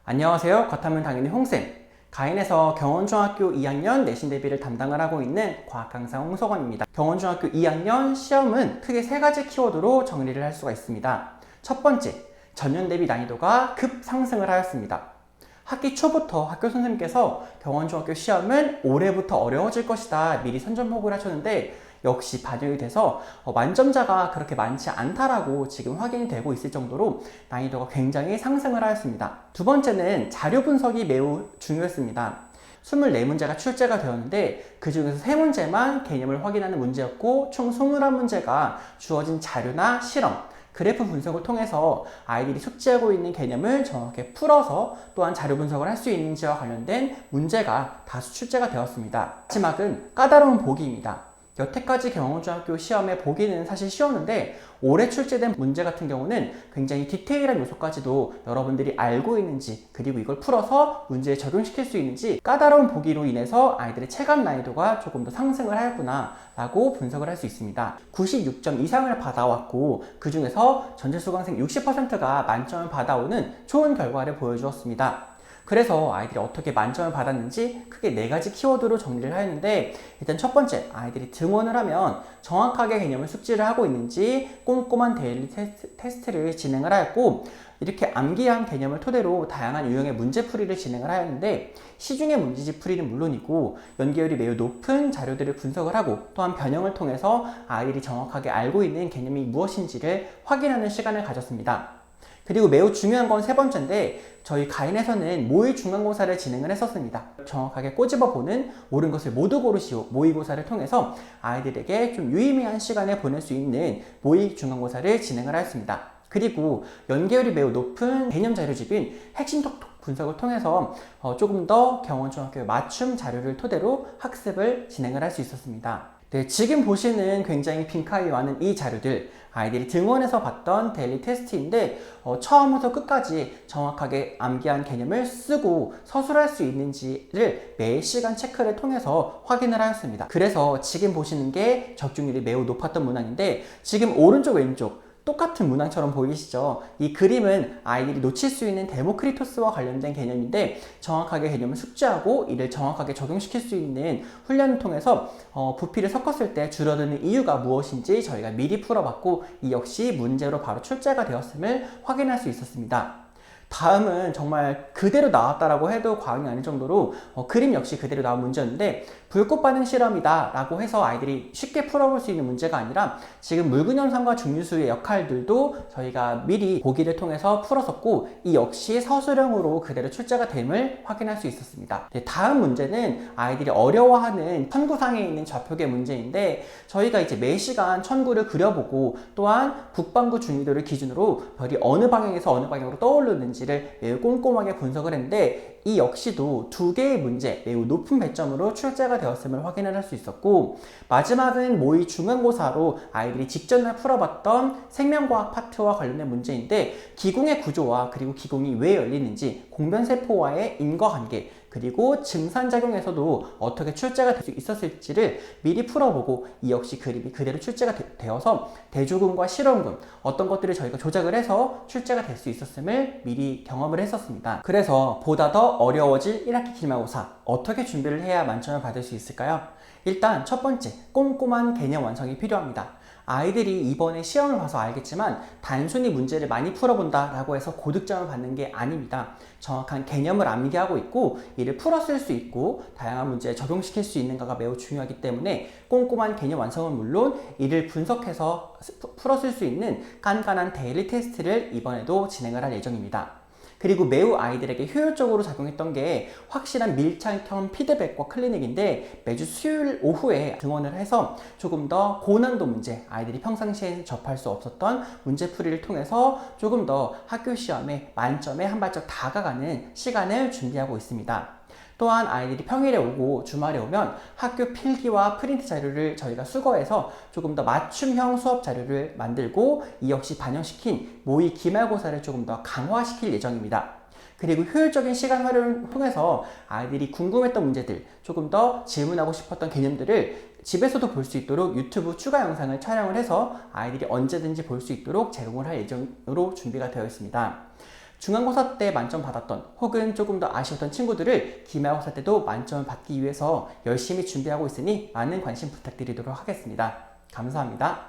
안녕하세요. 그렇다면 당연히 홍쌤. 가인에서 경원중학교 2학년 내신 대비를 담당을 하고 있는 과학 강사 홍석원입니다. 경원중학교 2학년 시험은 크게 세 가지 키워드로 정리를 할 수가 있습니다. 첫 번째, 전년 대비 난이도가 급상승을 하였습니다. 학기 초부터 학교 선생님께서 경원중학교 시험은 올해부터 어려워질 것이다 미리 선전포고를 하셨는데 역시 반영이 돼서 만점자가 그렇게 많지 않다라고 지금 확인이 되고 있을 정도로 난이도가 굉장히 상승을 하였습니다. 두 번째는 자료 분석이 매우 중요했습니다. 24문제가 출제가 되었는데 그 중에서 3문제만 개념을 확인하는 문제였고 총 21문제가 주어진 자료나 실험, 그래프 분석을 통해서 아이들이 숙지하고 있는 개념을 정확하게 풀어서 또한 자료 분석을 할 수 있는지와 관련된 문제가 다수 출제가 되었습니다. 마지막은 까다로운 보기입니다. 여태까지 경원중학교 시험의 보기는 사실 쉬웠는데 올해 출제된 문제 같은 경우는 굉장히 디테일한 요소까지도 여러분들이 알고 있는지 그리고 이걸 풀어서 문제에 적용시킬 수 있는지 까다로운 보기로 인해서 아이들의 체감 난이도가 조금 더 상승을 하였구나 라고 분석을 할 수 있습니다. 96점 이상을 받아왔고 그 중에서 전체 수강생 60%가 만점을 받아오는 좋은 결과를 보여주었습니다. 그래서 아이들이 어떻게 만점을 받았는지 크게 4가지 키워드로 정리를 하였는데 일단 첫 번째, 아이들이 등원을 하면 정확하게 개념을 숙지를 하고 있는지 꼼꼼한 데일리 테스트를 진행을 하였고 이렇게 암기한 개념을 토대로 다양한 유형의 문제풀이를 진행을 하였는데 시중의 문제집 풀이는 물론이고 연계율이 매우 높은 자료들을 분석을 하고 또한 변형을 통해서 아이들이 정확하게 알고 있는 개념이 무엇인지를 확인하는 시간을 가졌습니다. 그리고 매우 중요한 건 세 번째인데 저희 가인에서는 모의 중간고사를 진행을 했었습니다. 정확하게 꼬집어보는 옳은 것을 모두 고르시오 모의고사를 통해서 아이들에게 좀 유의미한 시간을 보낼 수 있는 모의 중간고사를 진행을 하였습니다. 그리고 연계율이 매우 높은 개념 자료집인 핵심톡 분석을 통해서 조금 더 경원중학교의 맞춤 자료를 토대로 학습을 진행을 할 수 있었습니다. 네, 지금 보시는 굉장히 빈칸이 많은 이 자료들 아이들이 등원해서 봤던 데일리 테스트인데 처음부터 끝까지 정확하게 암기한 개념을 쓰고 서술할 수 있는지를 매 시간 체크를 통해서 확인을 하였습니다. 그래서 지금 보시는 게 적중률이 매우 높았던 문항인데 지금 오른쪽 왼쪽 똑같은 문항처럼 보이시죠? 이 그림은 아이들이 놓칠 수 있는 데모크리토스와 관련된 개념인데 정확하게 개념을 숙지하고 이를 정확하게 적용시킬 수 있는 훈련을 통해서 부피를 섞었을 때 줄어드는 이유가 무엇인지 저희가 미리 풀어봤고 이 역시 문제로 바로 출제가 되었음을 확인할 수 있었습니다. 다음은 정말 그대로 나왔다라고 해도 과언이 아닐 정도로 그림 역시 그대로 나온 문제였는데 불꽃 반응 실험이다 라고 해서 아이들이 쉽게 풀어볼 수 있는 문제가 아니라 지금 물근현상과 중류수의 역할들도 저희가 미리 보기를 통해서 풀었었고 이 역시 서술형으로 그대로 출제가 됨을 확인할 수 있었습니다. 네, 다음 문제는 아이들이 어려워하는 천구상에 있는 좌표계 문제인데 저희가 이제 매 시간 천구를 그려보고 또한 북반구 중위도를 기준으로 별이 어느 방향에서 어느 방향으로 떠오르는지를 매우 꼼꼼하게 분석을 했는데 이 역시도 2개의 문제 매우 높은 배점으로 출제가 되었음을 확인을 할 수 있었고 마지막은 모의 중간고사로 아이들이 직전에 풀어봤던 생명과학 파트와 관련된 문제인데 기공의 구조와 그리고 기공이 왜 열리는지 공변세포와의 인과관계 그리고 증산작용에서도 어떻게 출제가 될 수 있었을지를 미리 풀어보고 이 역시 그림이 그대로 출제가 되어서 대조군과 실험군 어떤 것들을 저희가 조작을 해서 출제가 될 수 있었음을 미리 경험을 했었습니다. 그래서 보다 더 어려워질 1학기 기말고사 어떻게 준비를 해야 만점을 받을 수 있을까요? 일단 첫 번째, 꼼꼼한 개념 완성이 필요합니다. 아이들이 이번에 시험을 봐서 알겠지만 단순히 문제를 많이 풀어본다 라고 해서 고득점을 받는 게 아닙니다. 정확한 개념을 암기하고 있고 이를 풀어쓸 수 있고 다양한 문제에 적용시킬 수 있는가가 매우 중요하기 때문에 꼼꼼한 개념 완성은 물론 이를 분석해서 풀어쓸 수 있는 깐깐한 데일리 테스트를 이번에도 진행을 할 예정입니다. 그리고 매우 아이들에게 효율적으로 작용했던 게 확실한 밀착형 피드백과 클리닉인데 매주 수요일 오후에 등원을 해서 조금 더 고난도 문제, 아이들이 평상시에 접할 수 없었던 문제풀이를 통해서 조금 더 학교 시험에 만점에 한 발짝 다가가는 시간을 준비하고 있습니다. 또한 아이들이 평일에 오고 주말에 오면 학교 필기와 프린트 자료를 저희가 수거해서 조금 더 맞춤형 수업 자료를 만들고 이 역시 반영시킨 모의 기말고사를 조금 더 강화시킬 예정입니다. 그리고 효율적인 시간 활용을 통해서 아이들이 궁금했던 문제들, 조금 더 질문하고 싶었던 개념들을 집에서도 볼 수 있도록 유튜브 추가 영상을 촬영을 해서 아이들이 언제든지 볼 수 있도록 제공을 할 예정으로 준비가 되어 있습니다. 중간고사 때 만점 받았던 혹은 조금 더 아쉬웠던 친구들을 기말고사 때도 만점을 받기 위해서 열심히 준비하고 있으니 많은 관심 부탁드리도록 하겠습니다. 감사합니다.